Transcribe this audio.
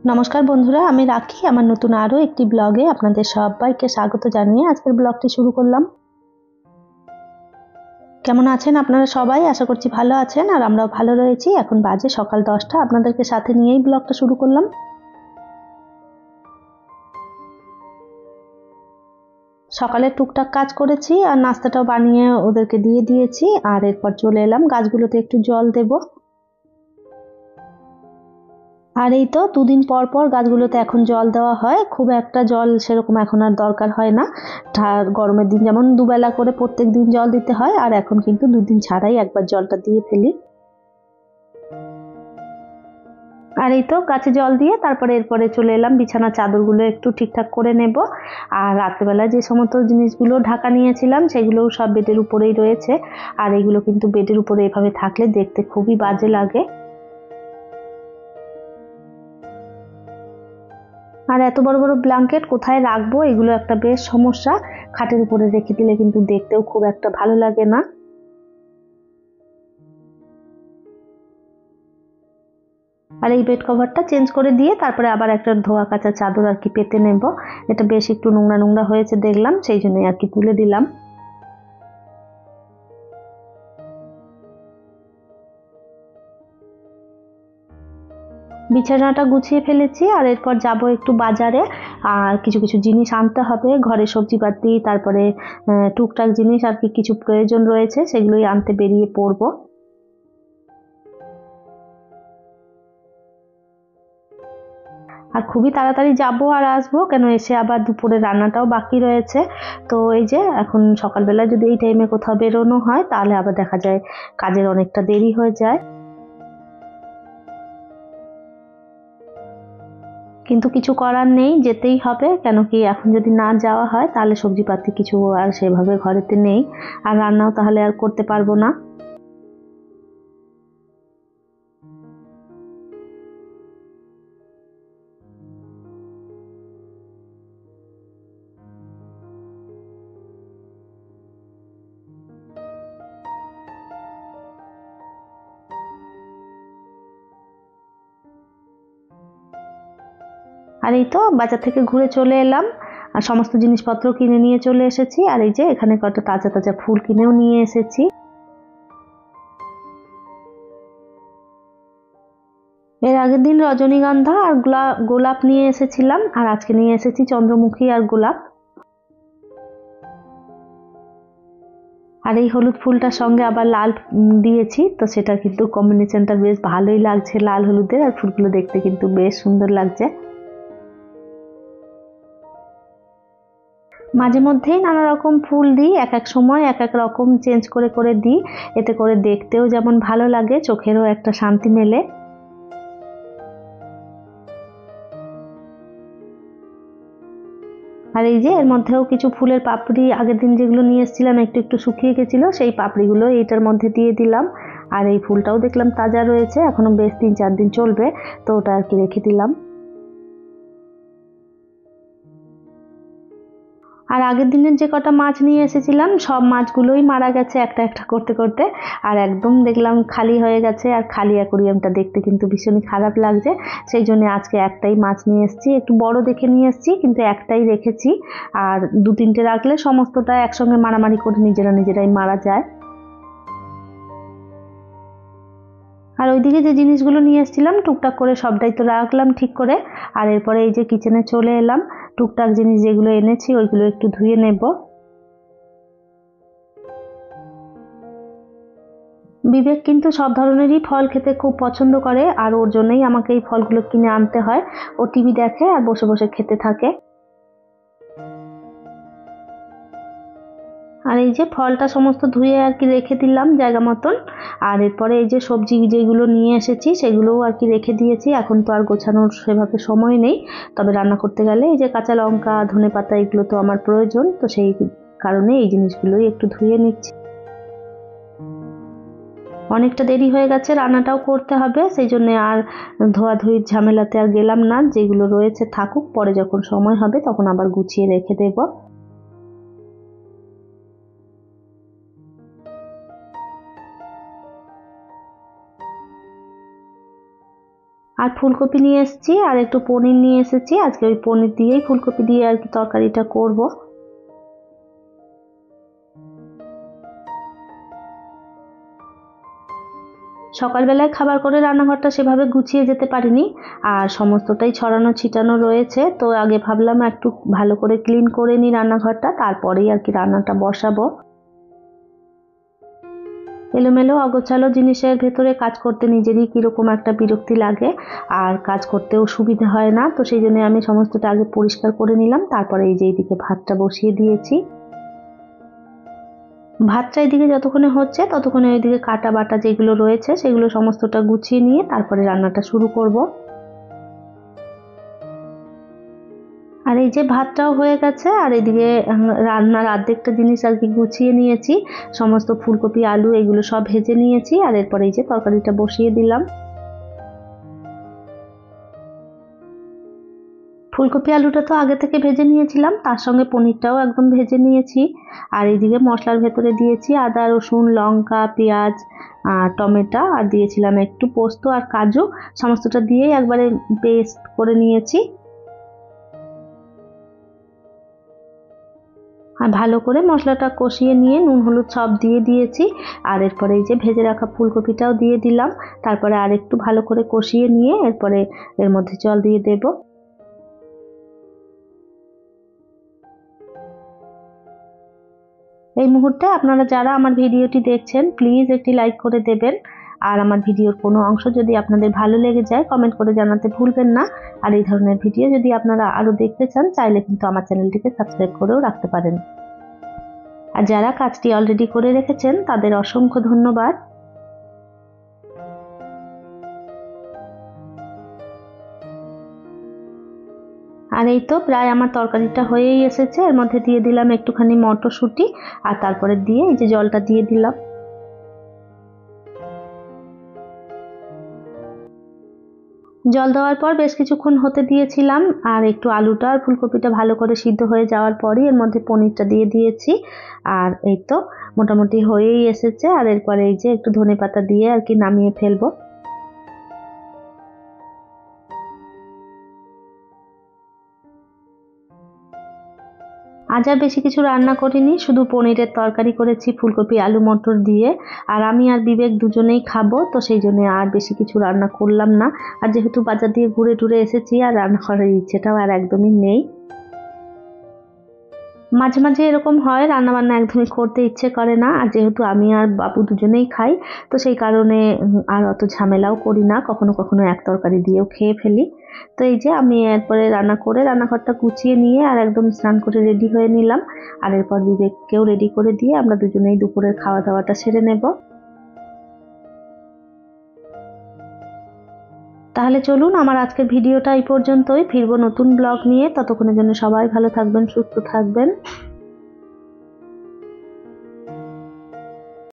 নমস্কার বন্ধুরা, আমি রাখি আমার নতুন আরও একটি ব্লগে আপনাদের সবাইকে স্বাগত জানিয়ে আজকের ব্লগটি শুরু করলাম। কেমন আছেন আপনারা সবাই? আশা করছি ভালো আছেন আর আমরাও ভালো রয়েছি। এখন বাজে সকাল 10টা, আপনাদেরকে সাথে নিয়েই ব্লগটা শুরু করলাম। সকালে টুকটাক কাজ করেছি আর নাস্তাটাও বানিয়ে ওদেরকে দিয়ে দিয়েছি, আর এরপর চলে এলাম গাছগুলোতে একটু জল দেবো। আর এই তো দুদিন পর পর গাছগুলোতে এখন জল দেওয়া হয়, খুব একটা জল সেরকম এখন আর দরকার হয় না। গরমের দিন যেমন দুবেলা করে প্রত্যেক দিন জল দিতে হয়, আর এখন কিন্তু দুদিন ছাড়াই একবার জলটা দিয়ে ফেলি। আর এই তো গাছে জল দিয়ে তারপরে এরপরে চলে এলাম বিছানার চাদরগুলো একটু ঠিকঠাক করে নেব। আর রাত্রেবেলা যে সমস্ত জিনিসগুলো ঢাকা নিয়েছিলাম সেগুলোও সব বেডের উপরেই রয়েছে। আর এগুলো কিন্তু বেডের উপরে এভাবে থাকলে দেখতে খুবই বাজে লাগে। আর এত বড় বড় ব্ল্যাঙ্কেট কোথায় রাখবো, এগুলো একটা বেশ সমস্যা। খাটের উপরে রেখে দিলে কিন্তু দেখতেও খুব একটা ভালো লাগে না। আর এই বেড কভারটা চেঞ্জ করে দিয়ে তারপরে আবার একটা ধোয়া কাচা চাদর আর কি পেতে নেব। এটা বেশ একটু নোংরা নোংরা হয়েছে দেখলাম, সেই জন্যই আর কি তুলে দিলাম। বিছানাটা গুছিয়ে ফেলেছি আর এরপর যাব একটু বাজারে। আর কিছু কিছু জিনিস আনতে হবে, ঘরে সবজিপাতি, তারপরে টুকটাক জিনিস আর কি কিছু প্রয়োজন রয়েছে, সেগুলোই আনতে বেরিয়ে পড়বো। আর খুবই তাড়াতাড়ি যাব আর আসবো, কেন এসে আবার দুপুরে রান্নাটাও বাকি রয়েছে। তো এই যে এখন সকালবেলা যদি এই টাইমে কোথাও বেরোনো হয় তাহলে আবার দেখা যায় কাজের অনেকটা দেরি হয়ে যায়। কিন্তু কিছু করার নেই, যেতেই হবে, কেন কি এখন যদি না যাওয়া হয় তাহলে সবজিপাতি কিছু আর সেভাবে ঘরেতে নেই, আর রান্নাও তাহলে আর করতে পারবো না। আর এই তো বাজার থেকে ঘুরে চলে এলাম আর সমস্ত জিনিসপত্র কিনে নিয়ে চলে এসেছি। আর এই যে এখানে কত তাজা তাজা ফুল কিনেও নিয়ে এসেছি। এর আগের দিন রজনীগন্ধা আর গোলাপ নিয়ে এসেছিলাম, আর আজকে নিয়ে এসেছি চন্দ্রমুখী আর গোলাপ। আর এই হলুদ ফুলটার সঙ্গে আবার লাল দিয়েছি, তো সেটা কিন্তু কম্বিনেশনটা বেশ ভালোই লাগছে, লাল হলুদের, আর ফুলগুলো দেখতে কিন্তু বেশ সুন্দর লাগছে। মাঝে মধ্যেই নানা রকম ফুল দিই, এক এক সময় এক এক রকম চেঞ্জ করে করে দিই। এতে করে দেখতেও যেমন ভালো লাগে, চোখেরও একটা শান্তি মেলে। আর এই যে এর মধ্যেও কিছু ফুলের পাপড়ি আগের দিন যেগুলো নিয়ে এসেছিলাম একটু একটু শুকিয়ে গেছিলো, সেই পাপড়িগুলো এইটার মধ্যে দিয়ে দিলাম। আর এই ফুলটাও দেখলাম তাজা রয়েছে, এখনো বেশ 3-4 দিন চলবে, তো ওটা আর কি রেখে দিলাম। আর আগের দিনের যে কটা মাছ নিয়ে এসেছিলাম সব মাছগুলোই মারা গেছে একটা একটা করতে করতে। আর একদম দেখলাম খালি হয়ে গেছে, আর খালি অ্যাকোরিয়ামটা দেখতে কিন্তু ভীষণই খারাপ লাগছে। সেই জন্য আজকে একটাই মাছ নিয়ে এসেছি, একটু বড় দেখে নিয়ে এসেছি, কিন্তু একটাই রেখেছি। আর 2-3টে রাখলে সমস্তটা একসঙ্গে মারামারি করে নিজেরা নিজেরাই মারা যায়। আর ওইদিকে যে জিনিসগুলো নিয়ে এসেছিলাম টুকটাক করে সবটাই তো রাখলাম ঠিক করে। আর এরপরে এই যে কিচেনে চলে এলাম, টুকটাক জিনিস যেগুলো এনেছি ওইগুলো একটু ধুয়ে নেব। বিবেক কিন্তু সব ধরনেরই ফল খেতে খুব পছন্দ করে, আর ওর জন্যই আমাকে এই ফলগুলো কিনে আনতে হয়। ও টিভি দেখে আর বসে বসে খেতে থাকে। আর এই যে ফলটা সমস্ত ধুয়ে আর কি রেখে দিলাম জায়গা মতন। আর এরপরে এই যে সবজি যেগুলো নিয়ে এসেছি সেগুলোও আর কি রেখে দিয়েছি, এখন তো আর গোছানোর সেভাবে সময় নেই। তবে রান্না করতে গেলে এই যে কাঁচা লঙ্কা, ধনেপাতা, এগুলো তো আমার প্রয়োজন, তো সেই কারণে এই জিনিসগুলোই একটু ধুয়ে নিচ্ছি। অনেকটা দেরি হয়ে গেছে, রান্নাটাও করতে হবে, সেই জন্য আর ধোয়াধুয়ির ঝামেলাতে আর গেলাম না। যেগুলো রয়েছে থাকুক, পরে যখন সময় হবে তখন আবার গুছিয়ে রেখে দেব। আর ফুলকপি নিয়ে এসেছি আর একটু পনির নিয়ে এসেছি। আজকে ওই পনির দিয়েই ফুলকপি দিয়ে আর কি তরকারিটা করব। সকালবেলায় খাবার করে রান্নাঘরটা সেভাবে গুছিয়ে যেতে পারিনি, আর সমস্তটাই ছড়ানো ছিটানো রয়েছে। তো আগে ভাবলাম একটু ভালো করে ক্লিন করে নিই রান্নাঘরটা, তারপরেই আর কি রান্নাটা বসাবো। এলোমেলো অগোছালো জিনিসের ভেতরে কাজ করতে নিজেরই কীরকম একটা বিরক্তি লাগে, আর কাজ করতেও সুবিধা হয় না। তো সেই জন্য আমি সমস্তটা আগে পরিষ্কার করে নিলাম, তারপরে এই যে এইদিকে ভাতটা বসিয়ে দিয়েছি। ভাতটা এদিকে যতক্ষণে হচ্ছে ততক্ষণে ওইদিকে কাটা বাটা যেগুলো রয়েছে সেগুলো সমস্তটা গুছিয়ে নিয়ে তারপরে রান্নাটা শুরু করব। আর এই যে ভাতটাও হয়ে গেছে, আর এদিকে রান্নার অর্ধেকটা জিনিস আর কি গুছিয়ে নিয়েছি। সমস্ত ফুলকপি আলু এগুলো সব ভেজে নিয়েছি, আর এরপরে এই যে তরকারিটা বসিয়ে দিলাম। ফুলকপি আলুটা তো আগে থেকে ভেজে নিয়েছিলাম, তার সঙ্গে পনিরটাও একদম ভেজে নিয়েছি। আর এইদিকে মশলার ভেতরে দিয়েছি আদা রসুন লঙ্কা পেঁয়াজ আর টমেটো, আর দিয়েছিলাম একটু পোস্ত আর কাজু। সমস্তটা দিয়েই একবারে পেস্ট করে নিয়েছি। আর ভালো করে মশলাটা কষিয়ে নিয়ে নুন হলুদ সব দিয়ে দিয়েছি। আর এরপরে এই যে ভেজে রাখা ফুলকপিটাও দিয়ে দিলাম। তারপরে আর একটু ভালো করে কষিয়ে নিয়ে এরপরে এর মধ্যে জল দিয়ে দেব। এই মুহূর্তে আপনারা যারা আমার ভিডিওটি দেখছেন প্লিজ একটি লাইক করে দেবেন। আর আমার ভিডিওর কোনো অংশ যদি আপনাদের ভালো লেগে যায় কমেন্ট করে জানাতে ভুলবেন না। আর এই ধরনের ভিডিও যদি আপনারা আরও দেখতে চান চাইলে কিন্তু আমার চ্যানেলটিকে সাবস্ক্রাইব করেও রাখতে পারেন। আর যারা কাজটি অলরেডি করে রেখেছেন তাদের অসংখ্য ধন্যবাদ। আর এই তো প্রায় আমার তরকারিটা হয়েই এসেছে। এর মধ্যে দিয়ে দিলাম একটুখানি মটরশুঁটি, আর তারপরে দিয়ে এই যে জলটা দিয়ে দিলাম। জল দেওয়ার পর বেশ কিছুক্ষণ হতে দিয়েছিলাম, আর একটু আলুটা আর ফুলকপিটা ভালো করে সিদ্ধ হয়ে যাওয়ার পরই এর মধ্যে পনিরটা দিয়ে দিয়েছি। আর এই তো মোটামুটি হয়েই এসেছে। আর এরপরে এই যে একটু ধনেপাতা দিয়ে আর কি নামিয়ে ফেলবো। আজ আর বেশি কিছু রান্না করিনি, শুধু পনিরের তরকারি করেছি ফুলকপি আলু মটর দিয়ে। আর আমি আর বিবেক দুজনেই খাবো, তো সেই জন্য আর বেশি কিছু রান্না করলাম না। আর যেহেতু বাজার দিয়ে ঘুরে টুরে এসেছি আর রান্না করার ইচ্ছেটাও আর একদমই নেই। মাঝে মাঝে এরকম হয় রান্না বান্না একদমই করতে ইচ্ছে করে না, আর যেহেতু আমি আর বাবু দুজনেই খাই তো সেই কারণে আর অত ঝামেলাও করি না, কখনো কখনো এক তরকারি দিয়েও খেয়ে ফেলি। তো এই যে আমি এরপরে রান্না করে রান্নাঘরটা গুছিয়ে নিয়ে আর একদম স্নান করে রেডি হয়ে নিলাম। আর এরপর বিবেককেও রেডি করে দিয়ে আমরা দুজনেই দুপুরের খাওয়া দাওয়াটা সেরে নেব। তাহলে চলুন আমার আজকের ভিডিওটা এই পর্যন্তই, ফিরবো নতুন ব্লগ নিয়ে। ততক্ষণের জন্য সবাই ভালো থাকবেন সুস্থ থাকবেন।